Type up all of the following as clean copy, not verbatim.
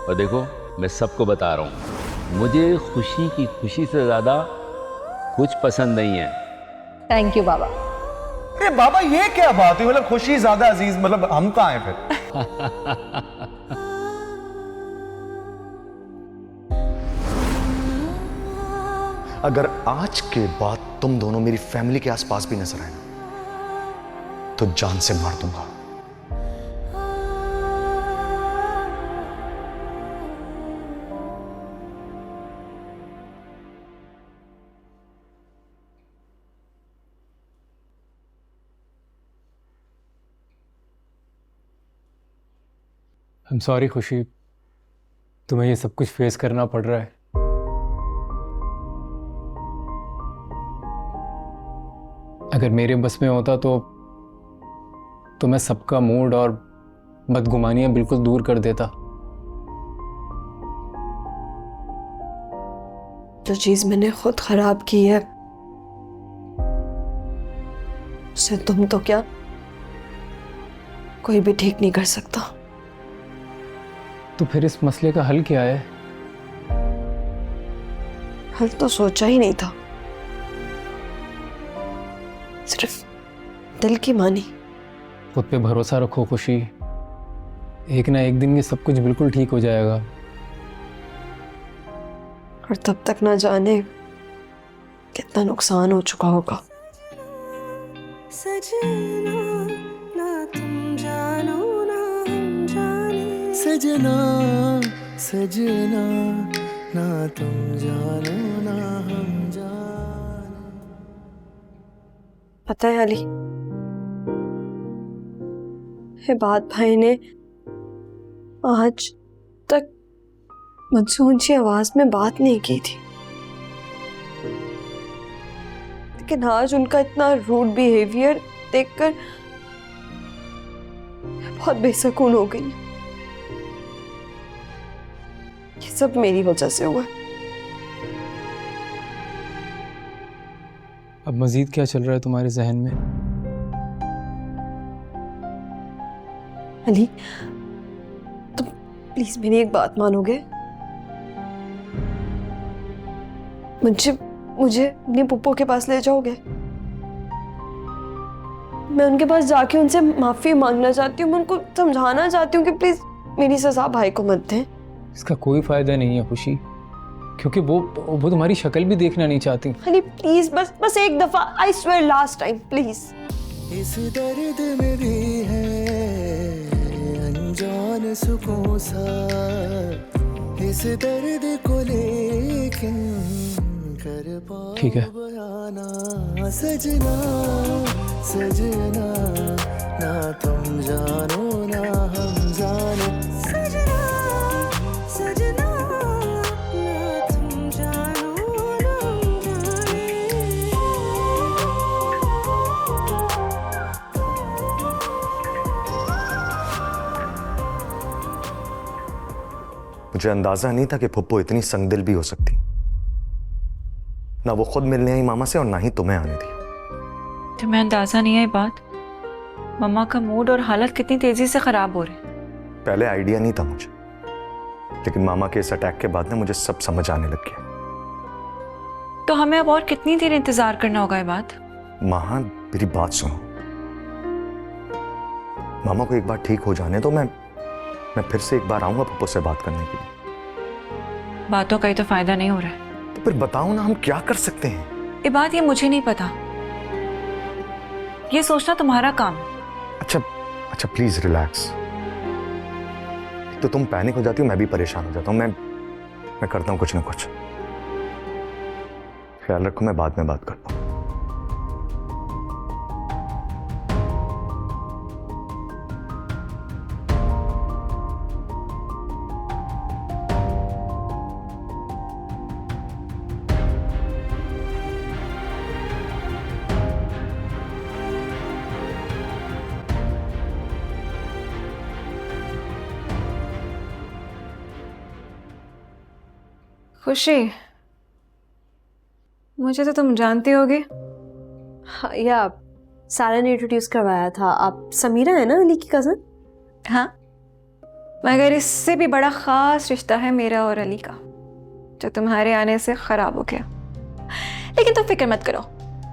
और देखो मैं सबको बता रहा हूँ, मुझे खुशी की खुशी से ज्यादा कुछ पसंद नहीं है। थैंक यू बाबा। अरे बाबा ये क्या बात है, मतलब खुशी ज्यादा अजीज, मतलब हम कहाँ हैं फिर? अगर आज के बाद तुम दोनों मेरी फैमिली के आसपास भी नजर आए तो जान से मार दूंगा। आई एम सॉरी खुशी, तुम्हें ये सब कुछ फेस करना पड़ रहा है। अगर मेरे बस में होता तो मैं सबका मूड और बदगुमानियां बिल्कुल दूर कर देता। जो चीज मैंने खुद खराब की है उसे तुम तो क्या कोई भी ठीक नहीं कर सकता। तो फिर इस मसले का हल क्या है? हल तो सोचा ही नहीं था, सिर्फ दिल की मानी। खुद पे भरोसा रखो खुशी, एक ना एक दिन ये सब कुछ बिल्कुल ठीक हो जाएगा। और तब तक ना जाने कितना नुकसान हो चुका होगा। सजना ना तुम जानो ना हम जाने, सजना सजना ना तुम जानो ना हम जाने। पता है अली, हिबात भाई ने आज तक मुझसे ऊंची आवाज में बात नहीं की थी, लेकिन आज उनका इतना रूड बिहेवियर देखकर बहुत बेसकून हो गई। ये सब मेरी वजह से हुआ। अब मजीद क्या चल रहा है तुम्हारे जहन में? अली, तुम प्लीज मेरी एक बात मानोगे? मुझे अपने पुप्पो के पास ले जाओगे? मैं उनके पास जाके उनसे माफी मांगना चाहती हूँ, मैं उनको समझाना चाहती हूँ कि प्लीज मेरी सजा भाई को मत दें। इसका कोई फायदा नहीं है खुशी, क्योंकि वो तुम्हारी शक्ल भी देखना नहीं चाहती। अली प्लीज, बस एक दफा, I swear last time, please. इस दर्द में भी है अनजान सुकून सा, इस दर्द को लेकिन कर पाओ ठीक है। बयाना। सजना सजना ना तुम जानो ना हम जाने, सजना सजना ना तुम जानो ना हम जाने। मुझे अंदाजा नहीं था कि फुप्पो इतनी संगदिल भी हो सकती। ना वो खुद मिलने आई मामा से और ना ही तुम्हें आने दी। तुम्हें अंदाजा नहीं है ये बात? मम्मा का मूड और हालत कितनी तेजी से खराब हो रहे हैं। पहले आइडिया नहीं था मुझे, लेकिन मामा के इस अटैक के बाद ना मुझे सब समझ आने लग गया। तो हमें अब और कितनी देर इंतजार करना होगा ये बात? माँ मेरी बात सुनो, मामा को एक बार ठीक हो जाने तो मैं फिर से एक बार आऊंगा पप्पू से बात करने के लिए। बातों का ही तो फायदा नहीं हो रहा है। तो फिर बताओ ना, हम क्या कर सकते हैं? ये बात ये मुझे नहीं पता, ये सोचना तुम्हारा काम। अच्छा प्लीज रिलैक्स। तो तुम पैनिक हो जाती हो, मैं भी परेशान हो जाता हूँ। मैं करता हूँ कुछ ना कुछ। ख्याल रखो, मैं बाद में बात करता हूँ। खुशी, मुझे तो तुम जानती होगी। हाँ, या सारा ने इंट्रोड्यूस करवाया था। आप समीरा है ना, अली की कजन? हाँ, मगर इससे भी बड़ा ख़ास रिश्ता है मेरा और अली का, जो तुम्हारे आने से ख़राब हो गया। लेकिन तुम फिक्र मत करो,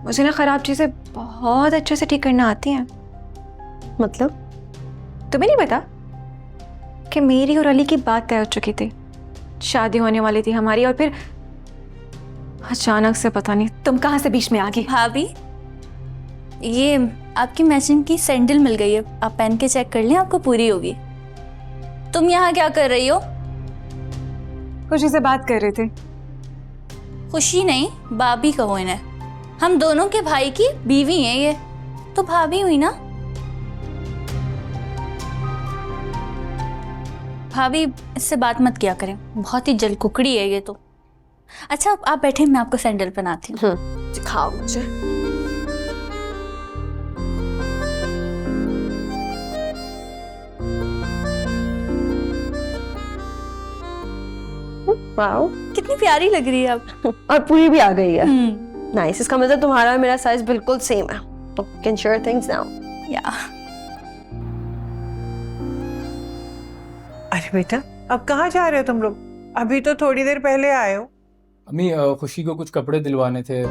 मुझे ना ख़राब चीज़ें बहुत अच्छे से ठीक करना आती हैं। मतलब? तुम्हें नहीं पता कि मेरी और अली की बात तय हो चुकी थी, शादी होने वाली थी हमारी, और फिर अचानक से पता नहीं तुम कहाँ से बीच में आ गई। भाभी, ये आपकी मैचिंग की सैंडल मिल गई है, आप पहन के चेक कर लें, आपको पूरी होगी। तुम यहाँ क्या कर रही हो? खुशी से बात कर रहे थे। खुशी नहीं, भाभी कहो इन्हें। हम दोनों के भाई की बीवी है ये, तो भाभी हुई ना। भाभी, इससे बात मत किया करें, बहुत ही जल कुकड़ी है ये तो। अच्छा आप बैठे, मैं आपको सैंडल पहनाती हूँ। दिखाओ मुझे। वाओ, कितनी प्यारी लग रही है आप। और पूरी भी आ गई है। नाइस, इसका मतलब तुम्हारा और मेरा साइज बिल्कुल सेम है। Can share things now. या अरे बेटा, अब कहाँ जा रहे हो तुम लोग? अभी तो थोड़ी देर पहले आए हो। अम्मी, खुशी को कुछ कपड़े दिलवाने थे,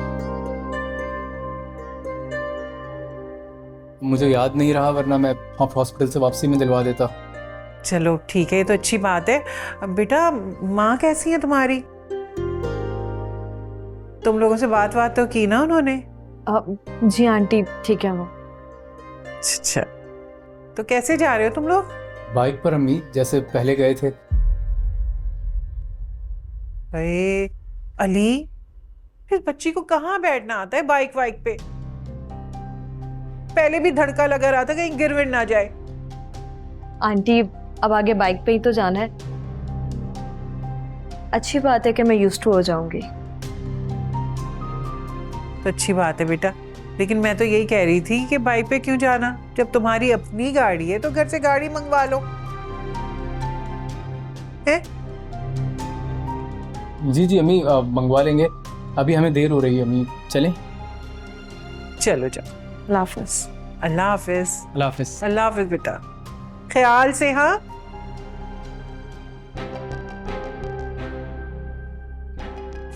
मुझे याद नहीं रहा, वरना मैं हॉस्पिटल से वापसी में दिलवा देता। चलो ठीक है, ये तो अच्छी बात है। अब बेटा, माँ कैसी है तुम्हारी? तुम लोगों से बात तो की ना उन्होंने? जी आंटी, ठीक है वो। अच्छा, तो कैसे जा रहे हो तुम लोग? बाइक पर अम्मी, जैसे पहले गए थे। अरे अली, फिर बच्ची को कहाँ बैठना आता है बाइक वाइक पे? पहले भी धड़का लगा रहा था कहीं गिर विर ना जाए। आंटी, अब आगे बाइक पे ही तो जाना है। अच्छी बात है कि मैं यूज्ड टू हो जाऊंगी। तो अच्छी बात है बेटा, लेकिन मैं तो यही कह रही थी कि बाइक पे क्यों जाना? जब तुम्हारी अपनी गाड़ी है तो घर से गाड़ी मंगवा लो। है? जी जी अम्मी, मंगवा लेंगे। अभी हमें देर हो रही है अम्मी, चलें? चलो जाओ। अल्लाह हाफिज। अल्लाह हाफिज। अल्लाह हाफिज। अल्लाह हाफिज बेटा, ख्याल से। हाँ,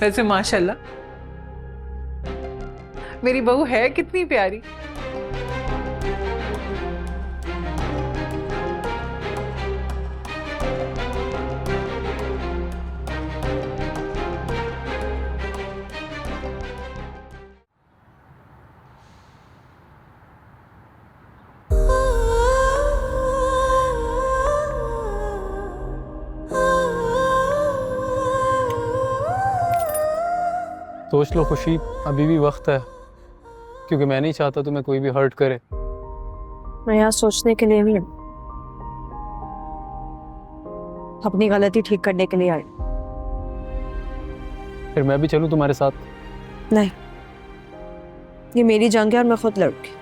वैसे माशाल्लाह मेरी बहू है कितनी प्यारी। सोच लो खुशी, अभी भी वक्त है, क्योंकि मैं नहीं चाहता तुम्हें कोई भी हर्ट करे। मैं यहाँ सोचने के लिए भी हूँ, अपनी गलती ठीक करने के लिए आई। फिर मैं भी चलूँ तुम्हारे साथ? नहीं, ये मेरी जंग है और मैं खुद लड़ूंगी।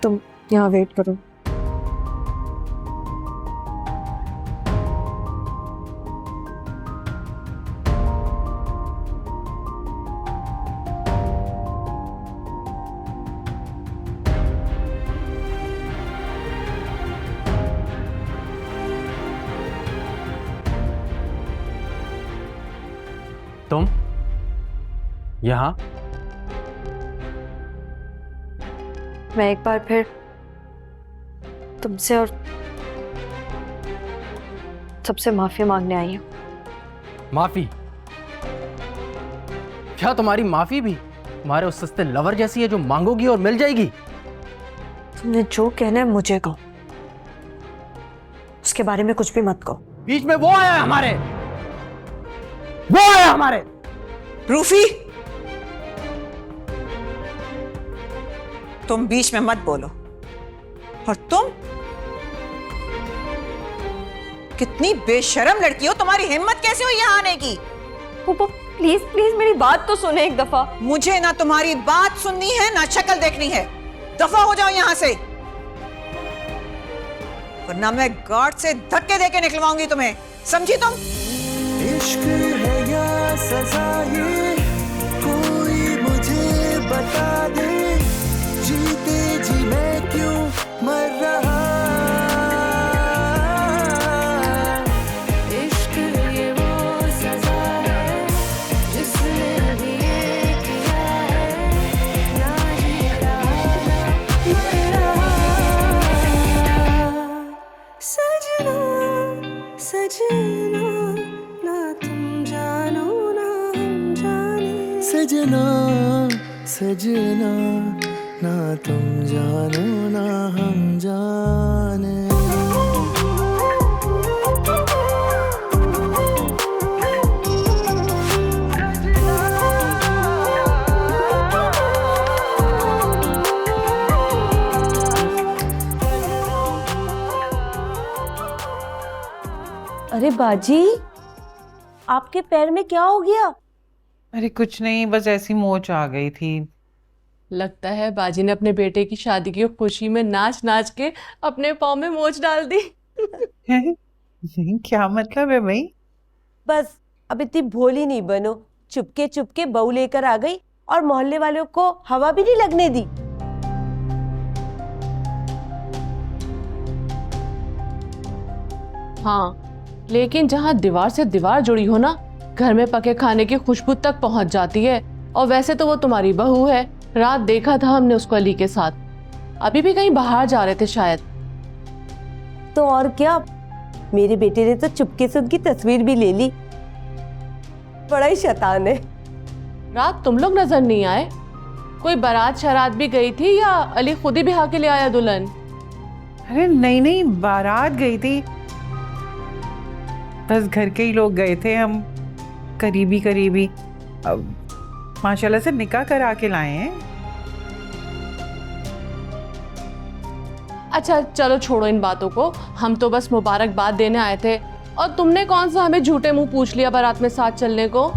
तुम यहाँ वेट करो। तुम यहाँ? मैं एक बार फिर तुमसे और सबसे माफी मांगने आई हूँ। माफी? क्या तुम्हारी माफी भी तुम्हारे उस सस्ते लवर जैसी है जो मांगोगी और मिल जाएगी? तुमने जो कहना है मुझे कहो, उसके बारे में कुछ भी मत कहो। बीच में वो आया हमारे, वो आया हमारे। रूफी, तुम बीच में मत बोलो। और तुम कितनी बेशर्म लड़की हो, तुम्हारी हिम्मत कैसे हुई यहाँ आने की? पुप्पू प्लीज प्लीज मेरी बात तो सुने एक दफा। मुझे ना तुम्हारी बात सुननी है ना शक्ल देखनी है। दफा हो जाओ यहाँ से, वरना मैं गार्ड से धक्के देके निकलवाऊंगी तुम्हें, समझी तुम? इश्क है या सजा ये कोई मुझे बता दे, जीते जी मैं क्यों मर रहा सजना ना तुम जानो ना हम जाने, सजना सजना ना तुम जानो ना हम जाने। अरे बाजी, आपके पैर में क्या हो गया? अरे कुछ नहीं, बस ऐसी मोच आ गई थी। लगता है बाजी ने अपने बेटे की शादी की खुशी में नाच नाच के अपने पाँव में मोच डाल दी। क्या मतलब है भाई? बस अब इतनी भोली नहीं बनो, चुपके चुपके बहू लेकर आ गई और मोहल्ले वालों को हवा भी नहीं लगने दी। हाँ, लेकिन जहाँ दीवार से दीवार जुड़ी हो ना, घर में पके खाने की खुशबू तक पहुंच जाती है। और वैसे तो वो तुम्हारी बहू है, रात देखा था हमने उसको अली के साथ। अभी भी कहीं बाहर जा रहे थे शायद। तो और क्या, मेरे बेटे ने तो चुपके से उनकी तस्वीर भी ले ली। बड़ा ही शैतान है। रात तुम लोग नजर नहीं आए? कोई बारात शरात भी गई थी या अली खुद ही बिहा के ले आया दुल्हन? अरे नहीं नहीं, बारात गई थी, बस घर के ही लोग गए थे, हम करीबी करीबी। अब माशाल्लाह से निकाह करा के लाए हैं। अच्छा चलो छोड़ो इन बातों को, हम तो बस मुबारकबाद देने आए थे। और तुमने कौन सा हमें झूठे मुंह पूछ लिया बारात में साथ चलने को?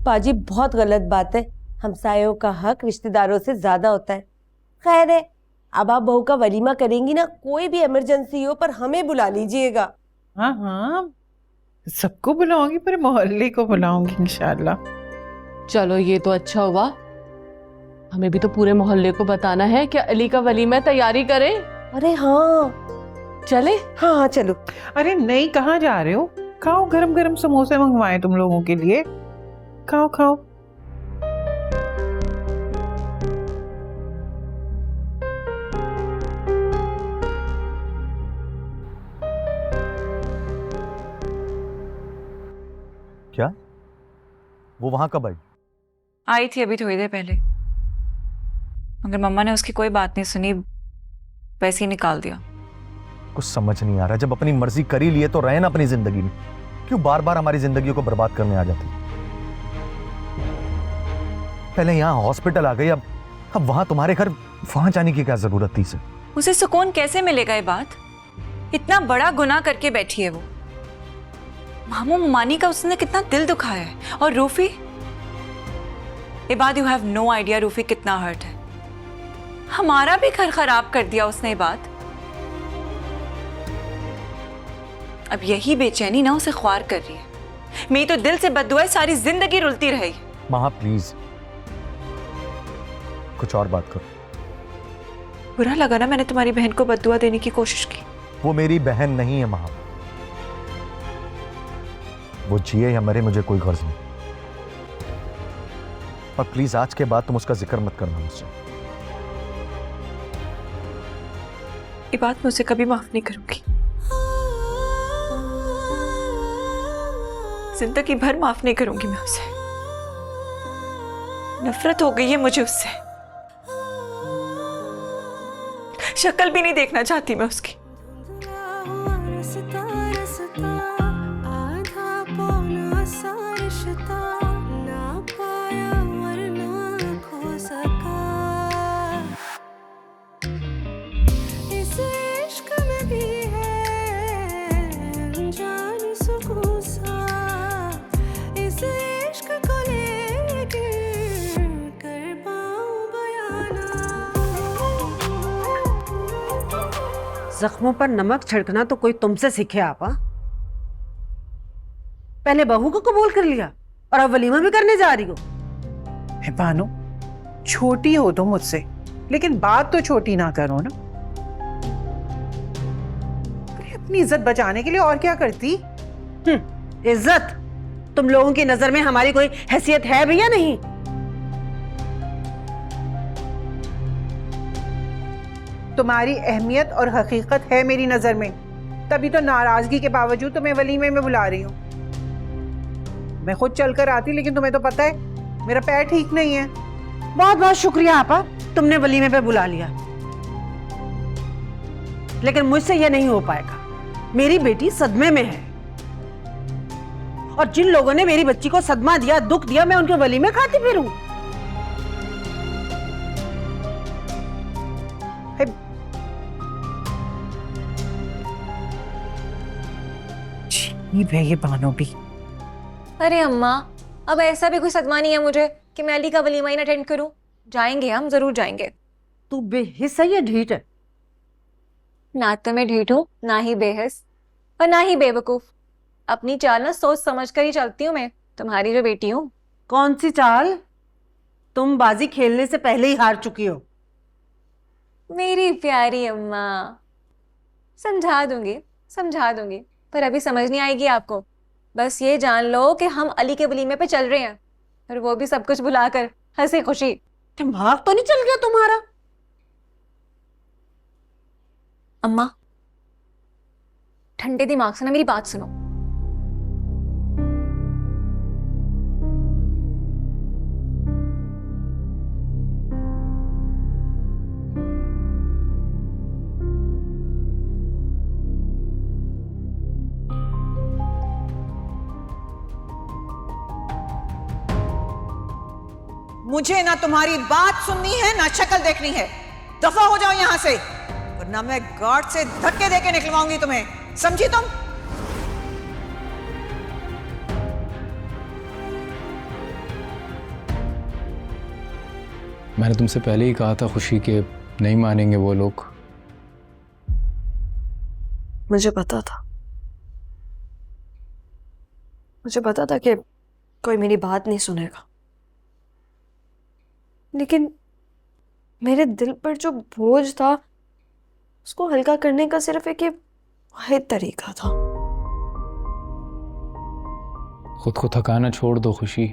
बाजी बहुत गलत बात है, हमसायों का हक रिश्तेदारों से ज्यादा होता है। खैर है, अब आप बहू का वलीमा करेंगी ना, कोई भी इमरजेंसी हो पर हमें बुला लीजिएगा। हाँ हाँ, सबको बुलाऊंगी, पर मोहल्ले को बुलाऊंगी इंशाल्लाह। चलो ये तो अच्छा हुआ, हमें भी तो पूरे मोहल्ले को बताना है कि अली का वलीमा तैयारी करें। अरे हाँ चले। हाँ हाँ चलो। अरे नहीं, कहाँ जा रहे हो? खाओ, गरम गरम समोसे मंगवाए तुम लोगों के लिए, खाओ खाओ। क्या? वो वहां कब आई? आई थी अभी थोड़ी देर पहले, मगर मम्मा ने उसकी कोई बात नहीं सुनी, वैसे ही निकाल दिया। कुछ समझ नहीं आ रहा, जब अपनी मर्जी कर ही लिए तो रहे ना अपनी जिंदगी में, क्यों बार बार हमारी जिंदगी को बर्बाद करने आ जाती? पहले यहाँ हॉस्पिटल आ गई, अब वहां तुम्हारे घर, वहां जाने की क्या जरूरत थी इसे? उसे सुकून कैसे मिलेगा? ये बात, इतना बड़ा गुनाह करके बैठी है वो। मामू ममानी का उसने कितना दिल दुखाया है। और रूफी, ये बात you have no idea Rufi कितना हर्ट है। हमारा भी घर खराब कर दिया उसने। ये बात, अब यही बेचैनी ना उसे ख्वार कर रही है। मेरी तो दिल से बद्दुआ है, सारी जिंदगी रुलती रहेगी। महा प्लीज कुछ और बात करो। बुरा लगा ना मैंने तुम्हारी बहन को बद्दुआ देने की कोशिश की? वो मेरी बहन नहीं है महा, वो जिए या मरे मुझे कोई गर्ज नहीं। और प्लीज आज के बाद तुम उसका जिक्र मत करना मुझसे। ये बात मैं उसे कभी माफ नहीं करूंगी, जिंदगी भर माफ नहीं करूंगी मैं उसे। नफरत हो गई है मुझे उससे, शक्ल भी नहीं देखना चाहती मैं उसकी। जख्मों पर नमक छिड़कना तो कोई तुमसे सीखे आपा। पहले बहू को कबूल कर लिया और अब वलीमा भी करने जा रही हो। बानो, छोटी हो तुम मुझसे, लेकिन बात तो छोटी ना करो ना। अपनी इज्जत बचाने के लिए और क्या करती? इज्जत? तुम लोगों की नजर में हमारी कोई हैसियत है भी या नहीं? तुम्हारी अहमियत और हकीकत है मेरी नजर में, तभी तो नाराजगी के बावजूद तुम्हें वलीमे में बुला रही हूँ। मैं खुद चलकर आती, लेकिन तुम्हें तो पता है मेरा पैर ठीक नहीं है। बहुत बहुत शुक्रिया आपा, तुमने वलीमे पे बुला लिया, लेकिन मुझसे यह नहीं हो पाएगा। मेरी बेटी सदमे में है और जिन लोगों ने मेरी बच्ची को सदमा दिया, दुख दिया, मैं उनके वलीमे खाती फिरूं? ये बानो भी। अरे अम्मा, अब ऐसा भी कोई सदमा नहीं है मुझे कि मैं अली का वलीमा ही ना अटेंड करूं। जाएंगे, हम जरूर जाएंगे। तू बेहिस है या ढीठ है? ना तो मैं ढीठ हूं, ना ही बेहिस और ना ही बेवकूफ। अपनी चाल ना सोच समझ कर ही चलती हूँ मैं, तुम्हारी जो बेटी हूँ। कौन सी चाल? तुम बाजी खेलने से पहले ही हार चुकी हो। मेरी प्यारी अम्मा, समझा दूंगी, पर अभी समझ नहीं आएगी आपको। बस ये जान लो कि हम अली के वलीमे पे चल रहे हैं, और वो भी सब कुछ भुलाकर, हंसी खुशी। दिमाग तो नहीं चल गया तुम्हारा? अम्मा, ठंडे दिमाग से ना मेरी बात सुनो। मुझे ना तुम्हारी बात सुननी है ना शक्ल देखनी है। दफा हो जाओ यहां से, वरना मैं गार्ड से धक्के देके निकलवाऊंगी तुम्हें, समझी तुम? मैंने तुमसे पहले ही कहा था खुशी के नहीं मानेंगे वो लोग। मुझे पता था कि कोई मेरी बात नहीं सुनेगा, लेकिन मेरे दिल पर जो बोझ था उसको हल्का करने का सिर्फ एक वाहिद तरीका था। खुद को थकाना छोड़ दो खुशी।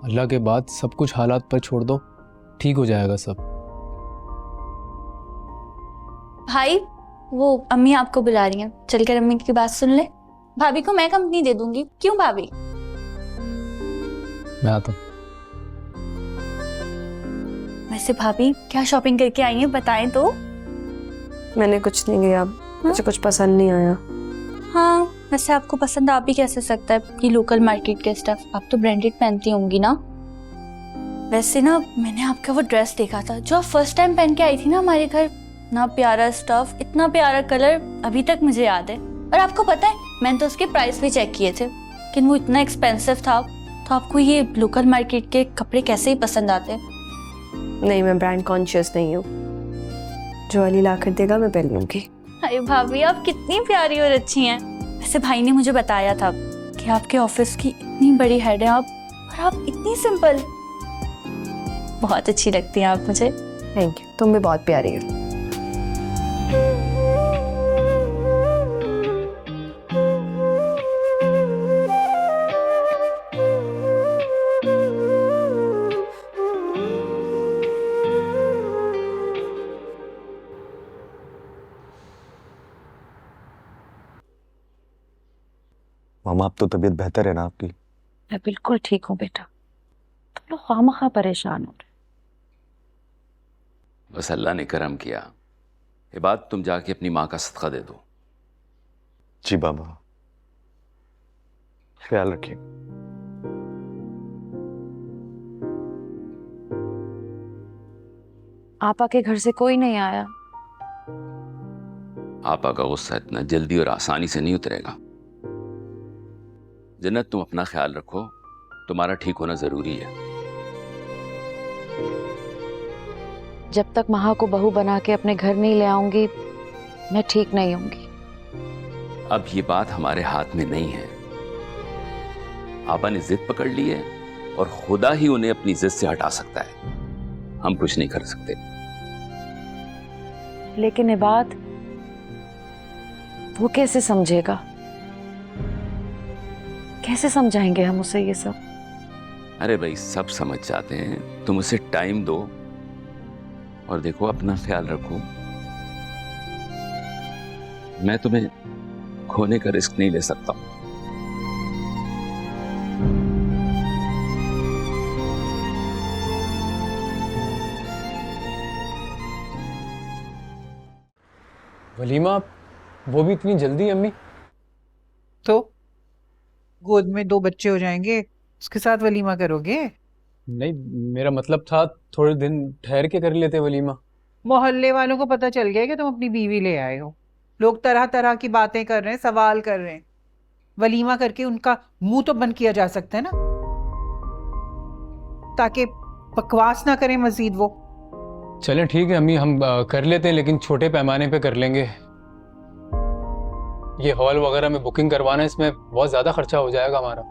अल्लाह के बाद सब कुछ हालात पर छोड़ दो, ठीक हो जाएगा सब। भाई, वो अम्मी आपको बुला रही हैं, चलकर अम्मी की बात सुन ले। भाभी को मैं कंपनी दे दूंगी। क्यों भाभी? मैं आता हूँ। वैसे भाभी क्या शॉपिंग करके आई हैं, बताएं तो। मैंने कुछ नहीं लिया, मुझे कुछ पसंद नहीं आया। हाँ, वैसे आपको पसंद आ भी कैसे सकता है, ये लोकल मार्केट के स्टफ। आप तो ब्रांडेड पहनती होंगी ना। वैसे ना, मैंने आपका वो ड्रेस देखा था जो आप फर्स्ट टाइम पहन के आई थी ना हमारे घर। इतना प्यारा स्टफ, इतना प्यारा कलर, अभी तक मुझे याद है। और आपको पता है, मैंने तो उसके प्राइस भी चेक किए थे, लेकिन वो इतना एक्सपेंसिव था। तो आपको ये लोकल मार्केट के कपड़े कैसे ही पसंद आते? नहीं, मैं ब्रांड कॉन्शियस नहीं हूँ। जो अली ला कर देगा मैं पहन लूंगी। अरे भाभी, आप कितनी प्यारी और अच्छी हैं। वैसे भाई ने मुझे बताया था कि आपके ऑफिस की इतनी बड़ी हेड है आप, और आप इतनी सिंपल। बहुत अच्छी लगती हैं आप मुझे। थैंक यू, तुम भी बहुत प्यारी हो। मामा, अब तो तबीयत बेहतर है ना आपकी? मैं बिल्कुल ठीक हूँ बेटा, तुम लोग खामखा परेशान हो रहे। बस अल्लाह ने करम किया। ये बात तुम जाके अपनी माँ का सदका दे दो। जी बाबा, ख्याल रखिए। आपा के घर से कोई नहीं आया। आपा का गुस्सा इतना जल्दी और आसानी से नहीं उतरेगा। जन्नत, तुम अपना ख्याल रखो, तुम्हारा ठीक होना जरूरी है। जब तक महा को बहू बना के अपने घर नहीं ले आऊंगी, मैं ठीक नहीं होंगी। अब ये बात हमारे हाथ में नहीं है। आपा ने जिद पकड़ ली है और खुदा ही उन्हें अपनी जिद से हटा सकता है, हम कुछ नहीं कर सकते। लेकिन ये बात वो कैसे समझेगा? कैसे समझाएंगे हम उसे ये सब? अरे भाई, सब समझ जाते हैं, तुम उसे टाइम दो और देखो, अपना ख्याल रखो। मैं तुम्हें खोने का रिस्क नहीं ले सकता। वलीमा, वो भी इतनी जल्दी अम्मी? तो गोद में 2 बच्चे हो जाएंगे, उसके साथ वलीमा करोगे? नहीं, मेरा मतलब था थोड़े दिन ठहर के कर लेते वलीमा। मोहल्ले वालों को पता चल गया कि तुम अपनी बीवी ले आए हो। लोग तरह तरह की बातें कर रहे हैं, सवाल कर रहे हैं। वलीमा करके उनका मुंह तो बंद किया जा सकता है ना, ताकि बकवास ना करें मजीद वो। चलें ठीक है अम्मी, हम कर लेते हैं, लेकिन छोटे पैमाने पे कर लेंगे। ये हॉल वगैरह में बुकिंग करवाना, इसमें बहुत ज़्यादा खर्चा हो जाएगा हमारा।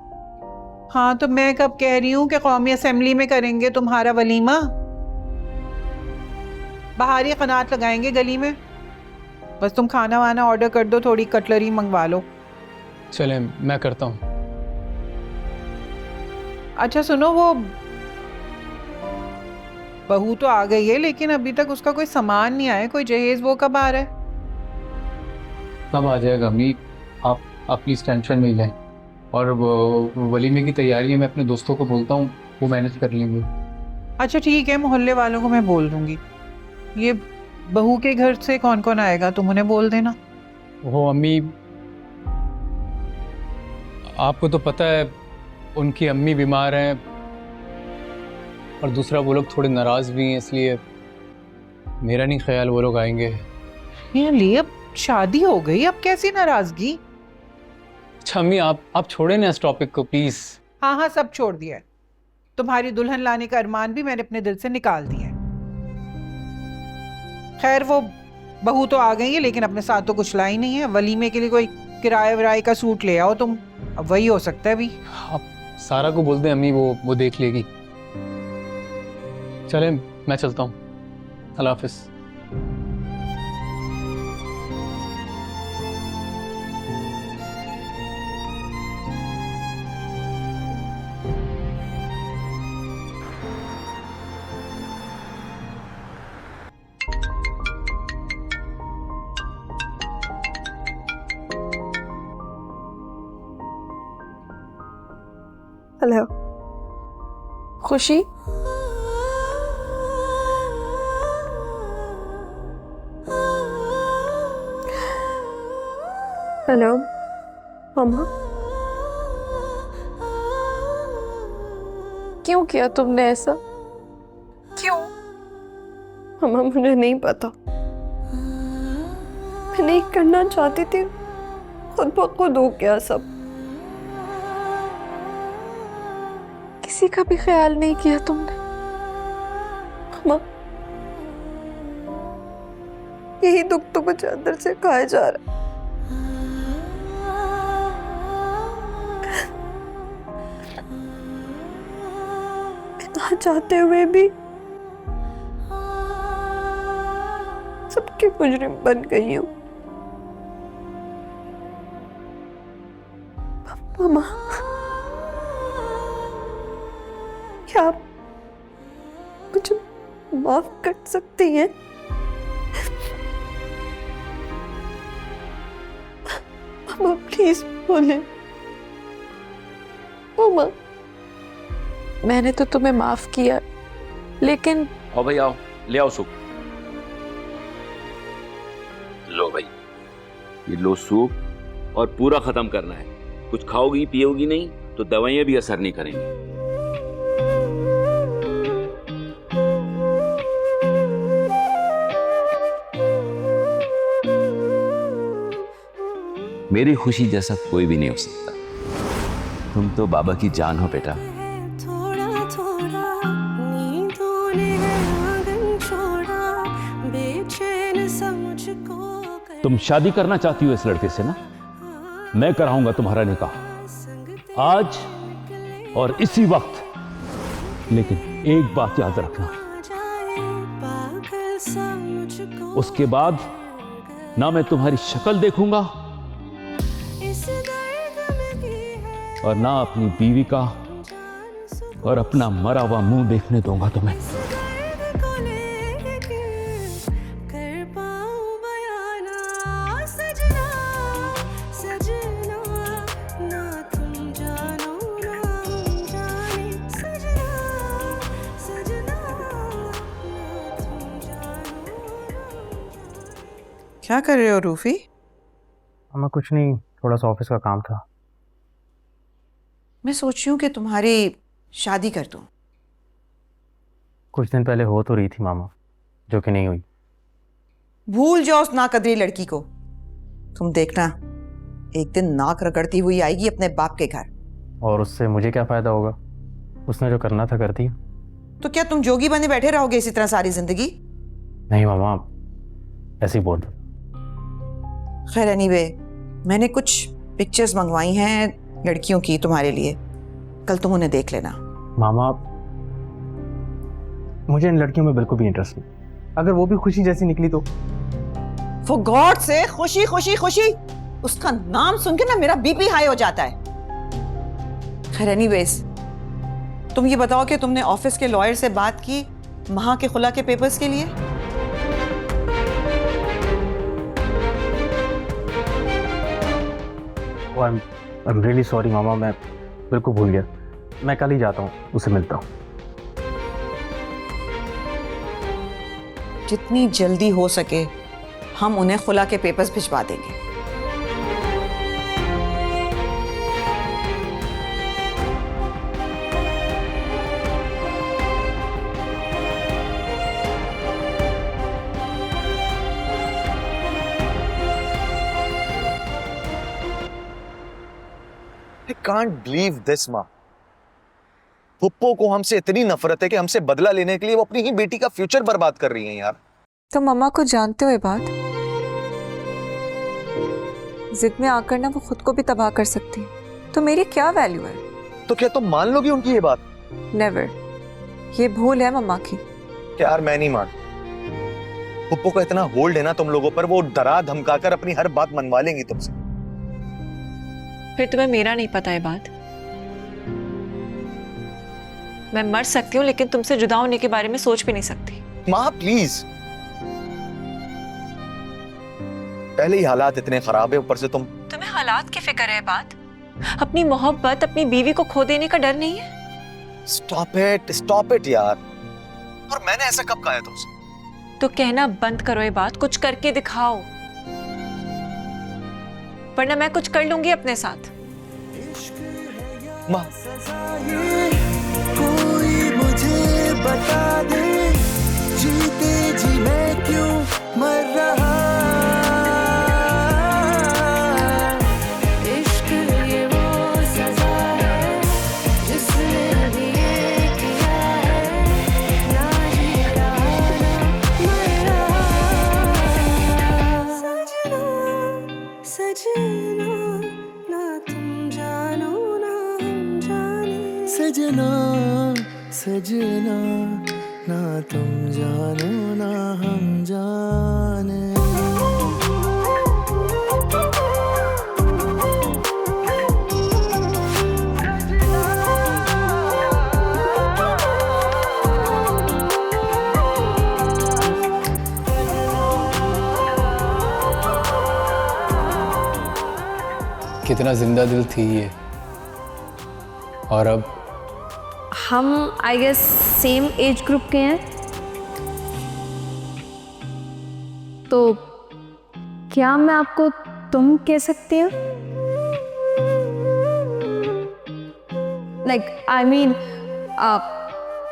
हाँ, तो मैं कब कह रही हूँ कि कौमी असेंबली में करेंगे तुम्हारा वलीमा। बाहर ही कनात लगाएंगे गली में, बस तुम खाना वाना ऑर्डर कर दो, थोड़ी कटलरी मंगवा लो। चलें, मैं करता हूँ। अच्छा सुनो, वो बहू तो आ गई है, लेकिन अभी तक उसका कोई सामान नहीं आया, कोई जहेज। वो कब आ रहा है? कब आ जाएगा अम्मी, आप प्लीज़ टेंशन नहीं लें। और वो वलीमे की तैयारी है, मैं अपने दोस्तों को बोलता हूँ, वो मैनेज कर लेंगे। अच्छा ठीक है, मोहल्ले वालों को मैं बोल दूंगी। ये बहू के घर से कौन कौन आएगा तुम उन्हें बोल देना। वो अम्मी, आपको तो पता है उनकी अम्मी बीमार हैं, और दूसरा वो लोग थोड़े नाराज़ भी हैं, इसलिए मेरा नहीं ख्याल वो लोग आएंगे। ये अब शादी हो गई, अब कैसी नाराज़गी? अच्छा अम्मी, आप छोड़े ना इस टॉपिक को प्लीज़। हाँ हाँ, सब छोड़ दिया है। तुम्हारी दुल्हन लाने का अरमान भी मैंने अपने दिल से निकाल दिया है। खैर, वो बहू तो आ गई है, लेकिन अपने साथ तो कुछ लाई नहीं है। वलीमे के लिए कोई किराए विराए का सूट ले आओ तुम, अब वही हो सकता है अभी। आप सारा को बोल दें अम्मी, वो देख लेगी। चलें, मैं चलता हूँ, अल्लाह हाफिज़। हेलो खुशी, हेलो मामा। क्यों किया तुमने ऐसा? क्यों? मामा, मुझे नहीं पता, मैं नहीं करना चाहती थी, खुद ब खुद हो गया सब। किसी का भी ख्याल नहीं किया तुमने? मामा, यही दुख तो मुझे अंदर से खाया जा रहा है। ना चाहते हुए भी सबकी मुजरिम बन गई हूँ। मामा, क्या आप मुझे माफ कर सकती हैं? मामा प्लीज बोले। मामा, मैंने तो तुम्हें माफ किया, लेकिन आओ भाई आओ, ले आओ सूप। लो भाई, ये लो सूप, और पूरा खत्म करना है। कुछ खाओगी पियोगी नहीं तो दवाइयां भी असर नहीं करेंगी। मेरी खुशी जैसा कोई भी नहीं हो सकता। तुम तो बाबा की जान हो बेटा। तुम शादी करना चाहती हो इस लड़के से ना? मैं कराऊंगा तुम्हारा निकाह आज और इसी वक्त। लेकिन एक बात याद रखना, उसके बाद ना मैं तुम्हारी शक्ल देखूंगा और ना अपनी बीवी का और अपना मरा हुआ मुंह देखने दूंगा तुम्हें। सजना क्या कर रहे हो रूफी? मैं कुछ नहीं, थोड़ा सा ऑफिस का काम था। मैं सोच रही हूँ कि तुम्हारी शादी कर दूँ। कुछ दिन पहले हो तो रही थी मामा, जो कि नहीं हुई। भूल जाओ उस नाकदरी लड़की को। तुम देखना, एक दिन नाक रगड़ती हुई आएगी अपने बाप के घर। और उससे मुझे क्या फायदा होगा? उसने जो करना था कर दिया। तो क्या तुम जोगी बने बैठे रहोगे इसी तरह सारी जिंदगी? नहीं मामा, ऐसे ही बोल। खैर एनीवे, मैंने कुछ पिक्चर्स मंगवाई हैं लड़कियों की तुम्हारे लिए, कल तुम उन्हें देख लेना। मामा, मुझे इन लड़कियों में बिल्कुल भी इंटरेस्ट नहीं। अगर वो भी खुशी जैसी निकली तो? फॉर गॉड से खुशी खुशी खुशी, उसका नाम सुन के ना मेरा बीपी हाई हो जाता है। खैर एनीवेज, तुम ये बताओ कि तुमने ऑफिस के लॉयर से बात की महा के खुला के पेपर्स के लिए? I'm really sorry मामा, मैं बिल्कुल भूल गया। मैं कल ही जाता हूँ, उसे मिलता हूँ। जितनी जल्दी हो सके हम उन्हें खुला के पेपर्स भिजवा देंगे। I can't believe this, माँ। पुप्पो को हमसे इतनी नफरत है कि हमसे बदला लेने के लिए वो अपनी ही बेटी का फ्यूचर बर्बाद कर रही हैं यार। तो मम्मा को जानते हो ये बात? जिद में आकर ना वो खुद को भी तबाह कर सकती है, तो मेरी क्या वैल्यू है? तो क्या तुम मान लोगी उनकी ये बात? नेवर। ये भूल है मम्मा की। यार मैं नहीं मान। पुप्पो का इतना होल्ड है ना तुम लोगों पर, वो डरा धमकाकर अपनी हर बात मनवा लेंगी तुमसे। फिर तुम्हें मेरा नहीं पता है बात? मैं मर सकती हूँ लेकिन तुमसे जुदा होने के बारे में सोच भी नहीं सकती। माँ प्लीज, पहले ही हालात इतने खराब है, ऊपर से तुम्हें हालात की फिक्र है बात? अपनी मोहब्बत, अपनी बीवी को खो देने का डर नहीं है? स्टॉप इट यार। और मैंने ऐसा कब कहा है तुमसे? तो कहना बंद करो ये बात, कुछ करके दिखाओ, वरना मैं कुछ कर लूंगी अपने साथ। माँ, कोई मुझे बता दे, जीते जी मैं क्यों मर रहा। इश्क ये वो सजा है जिसने अभी ये किया है, ना जी रहा ना मर रहा। सजना सजना ना तुम जानो ना हम जाने। सजना सजना ना तुम जानो ना हम जाने। कितना जिंदा दिल थी ये, और अब हम I guess same age group के हैं, तो क्या मैं आपको तुम कह सकती हूँ? लाइक आई मीन,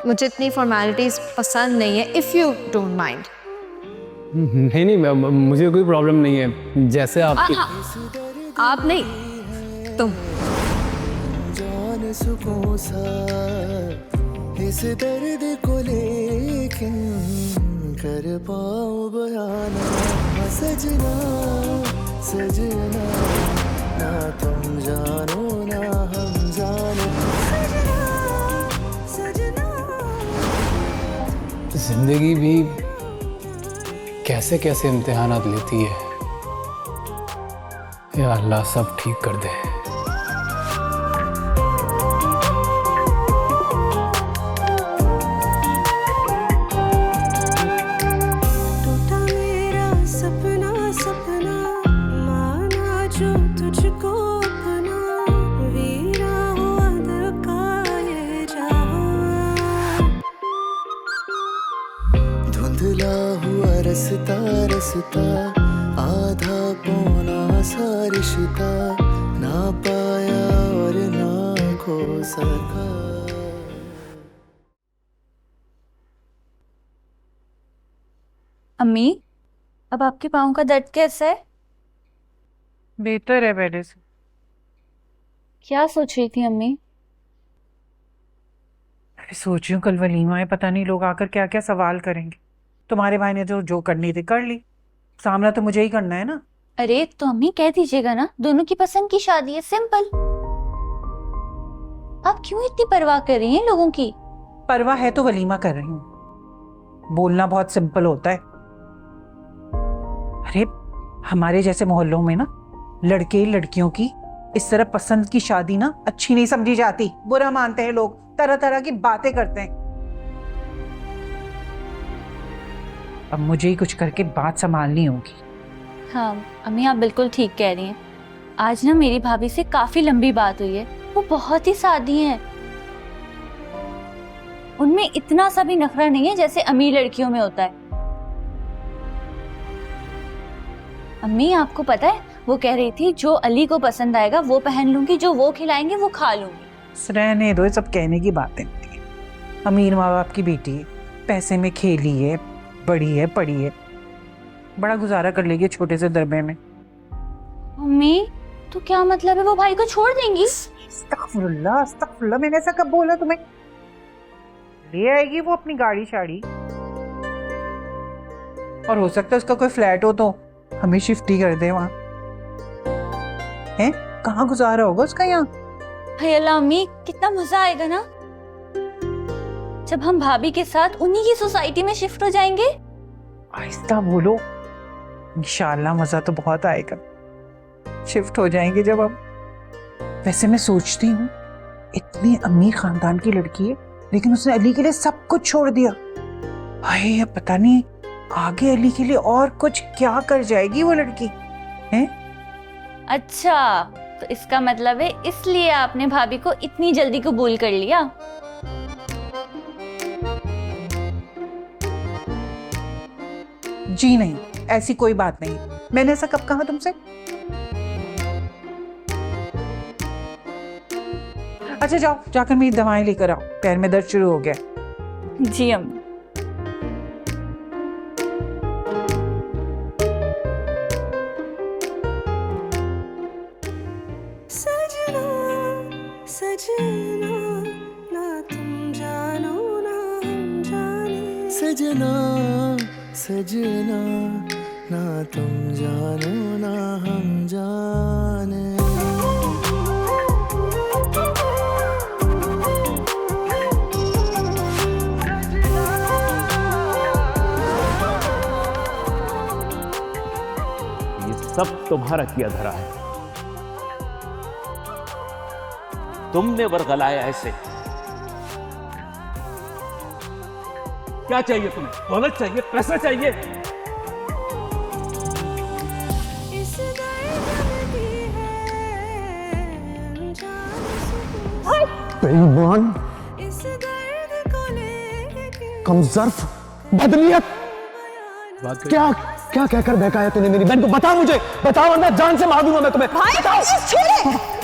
मुझे इतनी फॉर्मेलिटीज पसंद नहीं है, इफ यू डोंट माइंड। नहीं, मुझे कोई प्रॉब्लम नहीं है, जैसे आपकी। आप नहीं, तुम। जान सुकून सा इस दर्द को लेकिन कर पाऊं बयाना। सजना सजना ना तुम जानो ना हम जाने। सजना जिंदगी भी कैसे कैसे इम्तिहानात लेती है। या अल्लाह सब ठीक कर दे। टूटा मेरा सपना सपना, माना जो तुझको अपना, वीरा हुआ दिल का ये जहां। धुंधला हुआ रस्ता रस्ता, सका। अम्मी, अब आपके पाँव का दर्द कैसा है? बेहतर है पहले से। क्या सोच रही थी अम्मी? सोच रही हूँ कल वलीमा है, पता नहीं लोग आकर क्या क्या सवाल करेंगे। तुम्हारे भाई ने जो करनी थी कर ली, सामना तो मुझे ही करना है ना। अरे तो अम्मी कह दीजिएगा ना, दोनों की पसंद की शादी है, सिंपल। आप क्यों इतनी परवाह कर रही हैं लोगों की? परवाह है तो वलीमा कर रही हूँ, बोलना बहुत सिंपल होता है। अरे हमारे जैसे मोहल्लों में ना लड़के लड़कियों की इस तरह पसंद की शादी ना अच्छी नहीं समझी जाती, बुरा मानते हैं लोग, तरह तरह की बातें करते हैं। अब मुझे ही कुछ करके बात संभालनी होगी। हाँ अम्मी, आप बिल्कुल ठीक कह रही हैं। आज ना मेरी भाभी से काफी लंबी बात हुई है, वो बहुत ही सादी हैं। उनमें इतना सा भी नखरा नहीं है जैसे अमीर लड़कियों में होता है। अम्मी आपको पता है, वो कह रही थी जो अली को पसंद आएगा वो पहन लूंगी, जो वो खिलाएंगे वो खा लूंगी। रहने दो, ये सब कहने की बातें होती है। अमीर माँ बाप की बेटी है, पैसे में खेली है, बड़ी है, पड़ी है, बड़ा गुजारा कर लेगी छोटे से दरबे में। अम्मी तो क्या मतलब है, वो भाई को छोड़ देंगी? अस्तगफुरुल्लाह, अस्तगफुरुल्लाह, मैंने ऐसा कब बोला तुम्हें? ले आएगी वो अपनी गाड़ी शाड़ी, और हो सकता है उसका कोई फ्लैट हो तो हमें शिफ्ट ही कर दे वहां। हैं, कहाँ गुजारा होगा उसका यहाँ? हाय अल्लाह अम्मी, कितना मजा आएगा ना जब हम भाभी के साथ उन्हीं की सोसाइटी में शिफ्ट हो जाएंगे। आहिस्ता बोलो, इंशाल्लाह मजा तो बहुत आएगा शिफ्ट हो जाएंगे जब हम। वैसे मैं सोचती हूँ, इतनी अमीर खानदान की लड़की है लेकिन उसने अली के लिए सब कुछ छोड़ दिया। हाय, अब पता नहीं आगे अली के लिए और कुछ क्या कर जाएगी वो लड़की हैं? अच्छा, तो इसका मतलब है इसलिए आपने भाभी को इतनी जल्दी कबूल कर लिया। जी नहीं, ऐसी कोई बात नहीं, मैंने ऐसा कब कहा तुमसे? अच्छा जाओ, जाकर मेरी दवाएं लेकर आओ, पैर में दर्द शुरू हो गया। जी अम्मी। सजना सजना ना तुम जानो ना हम जाने, सजना सजना ना तुम जानो ना हम जाने। सब तुम्हारा किया धरा है। तुमने वर्गलाया ऐसे। क्या चाहिए तुम्हें? दौलत चाहिए, पैसा चाहिए? बेईमान, कमजर्फ, बदनीयत, क्या क्या कहकर बहकाया तूने मेरी बहन को? बता मुझे, बताओ, वरना जान से मार दूंगा मैं तुम्हें। भाई, बताओ।